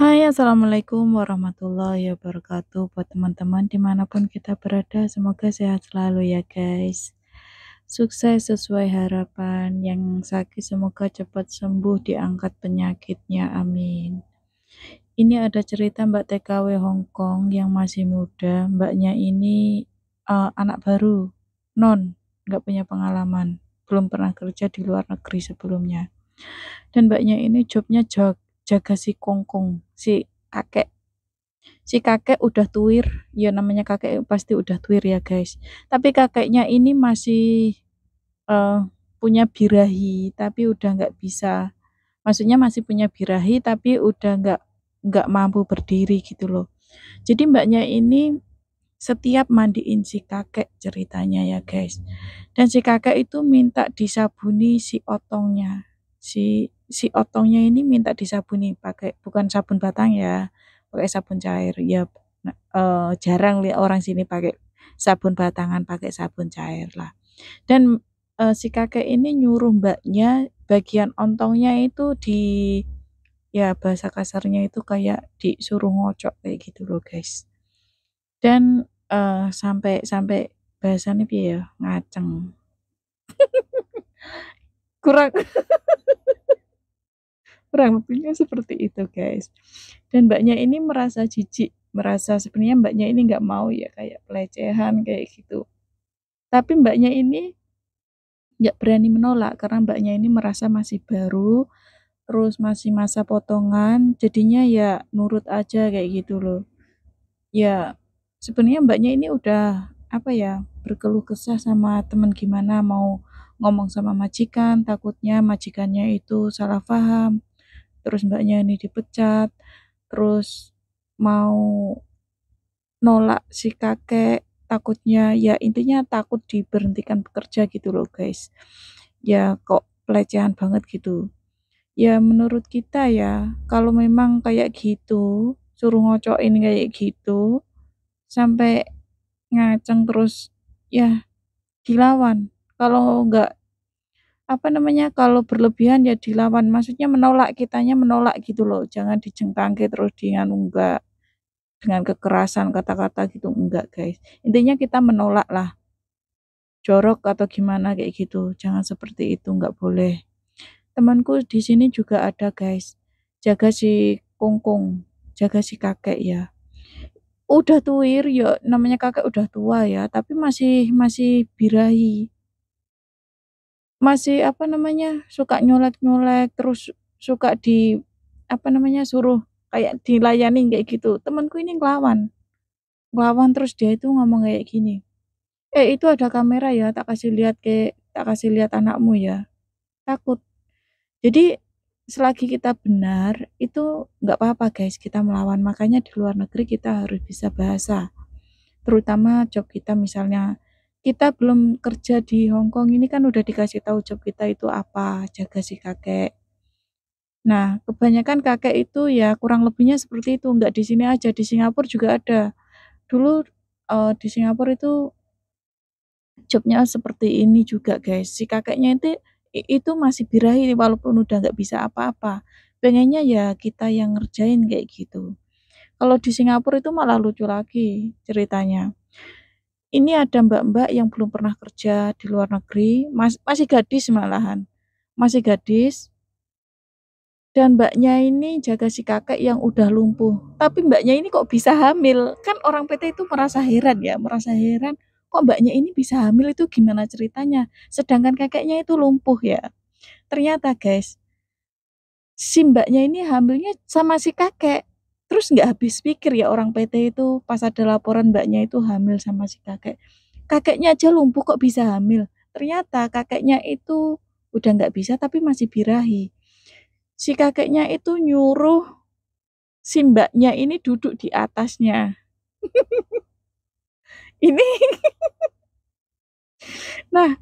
Hai, assalamualaikum warahmatullahi wabarakatuh. Buat teman-teman dimanapun kita berada, semoga sehat selalu ya guys. Sukses sesuai harapan. Yang sakit semoga cepat sembuh, diangkat penyakitnya, amin. Ini ada cerita Mbak TKW Hongkong yang masih muda. Mbaknya ini anak baru, non, nggak punya pengalaman, belum pernah kerja di luar negeri sebelumnya. Dan mbaknya ini jobnya jaga si kongkong, kakek. Si kakek udah tuir, ya namanya kakek pasti udah tuir ya guys. Tapi kakeknya ini masih eh, punya birahi, tapi udah nggak bisa. Maksudnya masih punya birahi, tapi udah nggak mampu berdiri gitu loh. Jadi mbaknya ini setiap mandiin si kakek ceritanya ya guys. Dan si kakek itu minta disabuni si otongnya. Si otongnya ini minta disabuni pakai bukan sabun batang ya, pakai sabun cair. Ya jarang lihat orang sini pakai sabun batangan, pakai sabun cair lah. Dan si kakek ini nyuruh mbaknya bagian ontongnya itu ya bahasa kasarnya itu kayak disuruh ngocok kayak gitu loh guys. Dan sampai sampai bahasanya piye ya, ngaceng. Kurang kurang lebihnya seperti itu, guys. Dan Mbaknya ini merasa jijik, merasa sebenarnya Mbaknya ini nggak mau ya kayak pelecehan kayak gitu. Tapi Mbaknya ini nggak berani menolak karena Mbaknya ini merasa masih baru, terus masih masa potongan, jadinya ya nurut aja kayak gitu loh. Ya sebenarnya Mbaknya ini udah apa ya, berkeluh kesah sama teman gimana mau ngomong sama majikan, takutnya majikannya itu salah paham, terus Mbaknya ini dipecat, terus mau nolak si kakek, takutnya ya intinya takut diberhentikan bekerja gitu loh guys. Ya kok pelecehan banget gitu. Ya menurut kita ya, kalau memang kayak gitu, suruh ngocokin kayak gitu, sampai ngaceng terus ya dilawan. Kalau nggak apa namanya, kalau berlebihan ya dilawan, maksudnya menolak, kitanya menolak gitu loh, jangan dijengkangke terus dianu, enggak, dengan kekerasan kata-kata gitu, enggak guys. Intinya kita menolak lah, jorok atau gimana kayak gitu, jangan seperti itu, enggak boleh. Temanku di sini juga ada guys, jaga si kungkung, jaga si kakek ya. Udah tuir ya, namanya kakek udah tua ya, tapi masih masih birahi. Masih, apa namanya, suka nyolek-nyolek, terus suka apa namanya, suruh kayak dilayanin kayak gitu. Temenku ini ngelawan, terus dia itu ngomong kayak gini, itu ada kamera ya, tak kasih lihat anakmu ya." Takut. Jadi selagi kita benar, itu nggak apa-apa guys kita melawan, makanya di luar negeri kita harus bisa bahasa. Terutama job kita misalnya, kita belum kerja di Hong Kong ini kan udah dikasih tahu job kita itu apa, jaga si kakek. Nah, kebanyakan kakek itu ya kurang lebihnya seperti itu, nggak di sini aja, di Singapura juga ada. Dulu, di Singapura itu jobnya seperti ini juga, guys. Si kakeknya itu masih birahi walaupun udah nggak bisa apa-apa. Pengennya ya kita yang ngerjain kayak gitu. Kalau di Singapura itu malah lucu lagi ceritanya. Ini ada mbak-mbak yang belum pernah kerja di luar negeri, masih gadis malahan. Masih gadis, dan mbaknya ini jaga si kakek yang udah lumpuh. Tapi mbaknya ini kok bisa hamil? Kan orang PT itu merasa heran ya, merasa heran, kok mbaknya ini bisa hamil itu gimana ceritanya? Sedangkan kakeknya itu lumpuh ya. Ternyata guys, si mbaknya ini hamilnya sama si kakek. Terus nggak habis pikir ya orang PT itu pas ada laporan mbaknya itu hamil sama si kakek. Kakeknya aja lumpuh kok bisa hamil. Ternyata kakeknya itu udah nggak bisa tapi masih birahi. Si kakeknya itu nyuruh si mbaknya ini duduk di atasnya. Ini, nah,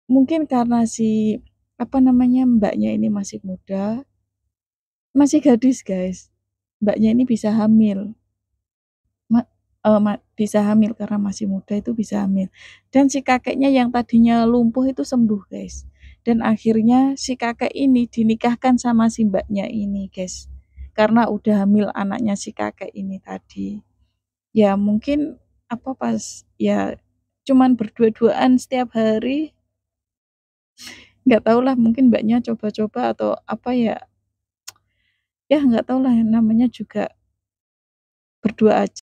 mungkin karena si, apa namanya, mbaknya ini masih muda, masih gadis, guys. Mbaknya ini bisa hamil, ma bisa hamil karena masih muda itu bisa hamil. Dan si kakeknya yang tadinya lumpuh itu sembuh, guys. Dan akhirnya si kakek ini dinikahkan sama si mbaknya ini, guys. karena udah hamil anaknya si kakek ini tadi. Ya mungkin apa pas ya cuman berdua-duaan setiap hari, nggak tahulah mungkin Mbaknya coba-coba atau apa ya, ya nggak tahulah namanya juga berdua aja.